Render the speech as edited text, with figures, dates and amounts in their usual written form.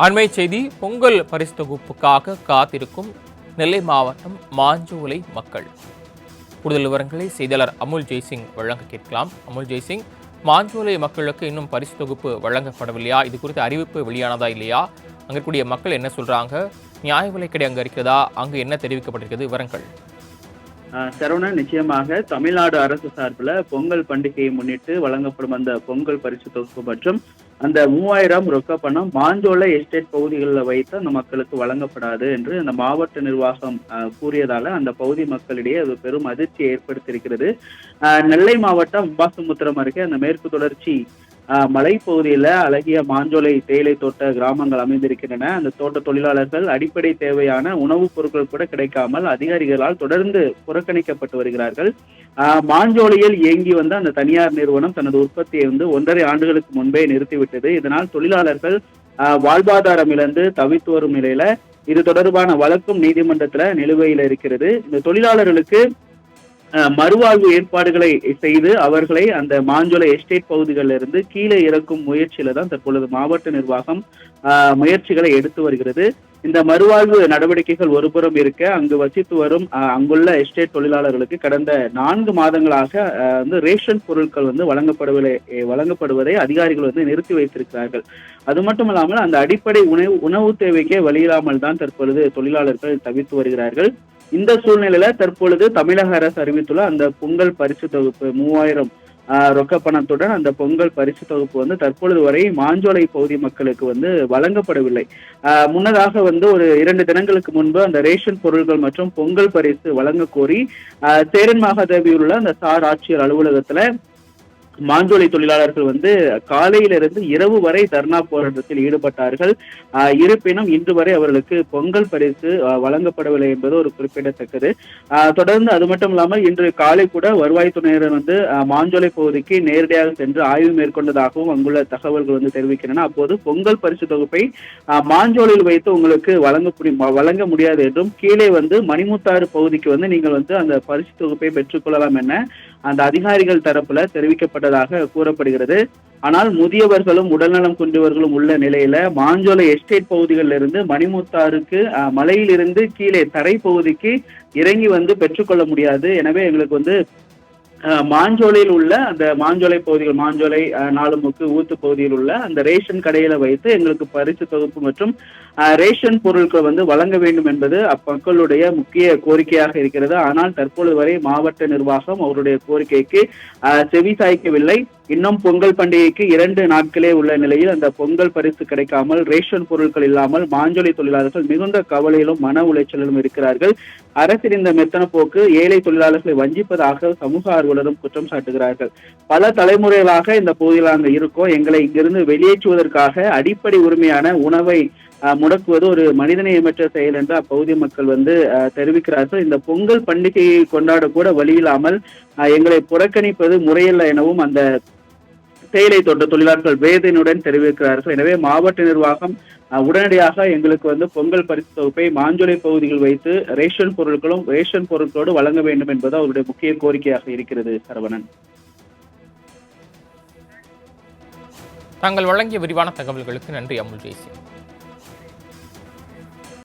அண்மை செய்தி. பொங்கல் பரிசு தொகுப்புக்காக காத்திருக்கும் நெல்லை மாவட்டம் மாஞ்சோலை மக்கள். கூடுதல் விவரங்களை செய்தியாளர் அமுல் ஜெய்சிங் வழங்க கேட்கலாம். அமுல் ஜெய்சிங், மாஞ்சோலை மக்களுக்கு இன்னும் பரிசு தொகுப்பு வழங்கப்படவில்லையா? இது குறித்த அறிவிப்பு வெளியானதா இல்லையா? அங்கே இருக்கக்கூடிய மக்கள் என்ன சொல்றாங்க? நியாய விலைக்கடை அங்கே இருக்கிறதா? அங்கு என்ன தெரிவிக்கப்பட்டிருக்கிறது? விவரங்கள். சரவணன், நிச்சயமாக தமிழ்நாடு அரசு சார்பில் பொங்கல் பண்டிகையை முன்னிட்டு வழங்கப்படும் அந்த பொங்கல் பரிசு தொகுப்பு மற்றும் அந்த 3000 ரொக்க பணம் மாஞ்சோலை எஸ்டேட் பகுதிகளில் வைத்து அந்த மக்களுக்கு வழங்கப்படாது என்று அந்த மாவட்ட நிர்வாகம் கூறியதால அந்த பகுதி மக்களிடையே அது பெரும் அதிர்ச்சியை ஏற்படுத்தியிருக்கிறது. நெல்லை மாவட்டம் அம்பாசமுத்திரம் அருகே அந்த மேற்கு தொடர்ச்சி மலைப்பகுதியில அழகிய மாஞ்சோலை தேயிலை தோட்ட கிராமங்கள் அமைந்திருக்கின்றன. அந்த தோட்ட தொழிலாளர்கள் அடிப்படை தேவையான உணவுப் பொருட்கள் கூட கிடைக்காமல் அதிகாரிகளால் தொடர்ந்து புறக்கணிக்கப்பட்டு வருகிறார்கள். மாஞ்சோலையில் இயங்கி வந்த அந்த தனியார் நிறுவனம் தனது உற்பத்தியை 1.5 ஆண்டுகளுக்கு முன்பே நிறுத்திவிட்டது. இதனால் தொழிலாளர்கள் வாழ்வாதாரம் இழந்து தவித்து வரும் நிலையில இது தொடர்பான வழக்கும் நீதிமன்றத்துல நிலுவையில் இருக்கிறது. இந்த தொழிலாளர்களுக்கு மறுவாழ்வு ஏற்பாடுகளை செய்து அவர்களை அந்த மாஞ்சோலை எஸ்டேட் பகுதிகளில் இருந்து கீழே இறக்கும் முயற்சியில தான் தற்பொழுது மாவட்ட நிர்வாகம் முயற்சிகளை எடுத்து வருகிறது. இந்த மறுவாழ்வு நடவடிக்கைகள் ஒருபுறம் இருக்க, அங்கு வசித்து வரும் அங்குள்ள எஸ்டேட் தொழிலாளர்களுக்கு கடந்த 4 மாதங்களாக ரேஷன் பொருட்கள் வழங்கப்படுவதை அதிகாரிகள் நிறுத்தி வைத்திருக்கிறார்கள். அது மட்டும் இல்லாமல் அந்த அடிப்படை உணவு தேவைக்கே வழியில்லாமல் தான் தற்பொழுது தொழிலாளர்கள் தவித்து வருகிறார்கள். இந்த சூழ்நிலையில தற்பொழுது தமிழக அரசு அறிவித்துள்ள அந்த பொங்கல் பரிசு தொகுப்பு 3000 ரொக்க பணத்துடன் அந்த பொங்கல் பரிசு தொகுப்பு தற்பொழுது வரை மாஞ்சோலை பகுதி மக்களுக்கு வழங்கப்படவில்லை. முன்னதாக ஒரு 2 தினங்களுக்கு முன்பு அந்த ரேஷன் பொருட்கள் மற்றும் பொங்கல் பரிசு வழங்க கோரி சேரன் மாகாதேவியில் உள்ள அந்த சார் ஆட்சியர் அலுவலகத்துல மாஞ்சோலை தொழிலாளர்கள் காலையிலிருந்து இரவு வரை தர்ணா போராட்டத்தில் ஈடுபட்டார்கள். இருப்பினும் இன்று வரை அவர்களுக்கு பொங்கல் பரிசு வழங்கப்படவில்லை என்பது ஒரு குறிப்பிடத்தக்கது. தொடர்ந்து அது மட்டும் இல்லாமல் இன்று காலை கூட வருவாய்த்துறையினர் மாஞ்சோலை பகுதிக்கு நேரடியாக சென்று ஆய்வு மேற்கொண்டதாகவும் அங்குள்ள தகவல்கள் தெரிவிக்கின்றன. அப்போது பொங்கல் பரிசு தொகுப்பை மாஞ்சோலையில் வைத்து உங்களுக்கு வழங்க முடியாது என்றும், கீழே மணிமுத்தாறு பகுதிக்கு நீங்கள் அந்த பரிசு தொகுப்பை பெற்றுக்கொள்ளலாம் என அந்த அதிகாரிகள் தரப்புல தெரிவிக்கப்பட்டதாக கூறப்படுகிறது. ஆனால் முதியவர்களும் உடல்நலம் குன்றியவர்களும் உள்ள நிலையில மாஞ்சோலை எஸ்டேட் பகுதிகளில் இருந்து மணிமுத்தாருக்கு மலையிலிருந்து கீழே தரை பகுதிக்கு இறங்கி பெற்றுக்கொள்ள முடியாது. எனவே எங்களுக்கு மாஞ்சோலையில் உள்ள அந்த மாஞ்சோலை பகுதிகள், மாஞ்சோலை நாலுமுக்கு ஊத்து பகுதியில் உள்ள அந்த ரேஷன் கடையில வைத்து எங்களுக்கு பரிசு தொகுப்பு மற்றும் ரேஷன் பொருட்கள் வழங்க வேண்டும் என்பது அப்பக்களுடைய முக்கிய கோரிக்கையாக இருக்கிறது. ஆனால் தற்பொழுது வரை மாவட்ட நிர்வாகம் அவருடைய கோரிக்கைக்கு செவி சாய்க்கவில்லை. இன்னும் பொங்கல் பண்டிகைக்கு 2 நாட்களே உள்ள நிலையில் அந்த பொங்கல் பரிசு கிடைக்காமல், ரேஷன் பொருட்கள் இல்லாமல் மாஞ்சோலை தொழிலாளர்கள் மிகுந்த கவலையிலும் மன உளைச்சலிலும் இருக்கிறார்கள். அரசின் இந்த மெத்தன போக்கு ஏழை தொழிலாளர்களை வஞ்சிப்பதாக சமூக ஆர்வலரும் குற்றம் சாட்டுகிறார்கள். பல தலைமுறைகளாக இந்த பகுதியில் நாங்கள் இருக்கோம், எங்களை இங்கிருந்து வெளியேற்றுவதற்காக அடிப்படை உரிமையான உணவை முடக்குவது ஒரு மனிதநேயமற்ற செயல் என்று அப்பகுதி மக்கள் தெரிவிக்கிறார்கள். இந்த பொங்கல் பண்டிகையை கொண்டாட கூட வழியில்லாமல் எங்களை புறக்கணிப்பது முறையல்ல எனவும் அந்த தேயிலை தோட்ட தொழிலாளர்கள் வேதனையுடன் தெரிவிக்கிறார்கள். எனவே மாவட்ட நிர்வாகம் உடனடியாக எங்களுக்கு பொங்கல் பரிசு தொகுப்பை மாஞ்சோலை பகுதியில் வைத்து ரேஷன் பொருட்களோடு வழங்க வேண்டும் என்பது அவருடைய முக்கிய கோரிக்கையாக இருக்கிறது. சரவணன், தாங்கள் வழங்கிய விரிவான தகவல்களுக்கு நன்றி அமுல் ஜெய்சிங்.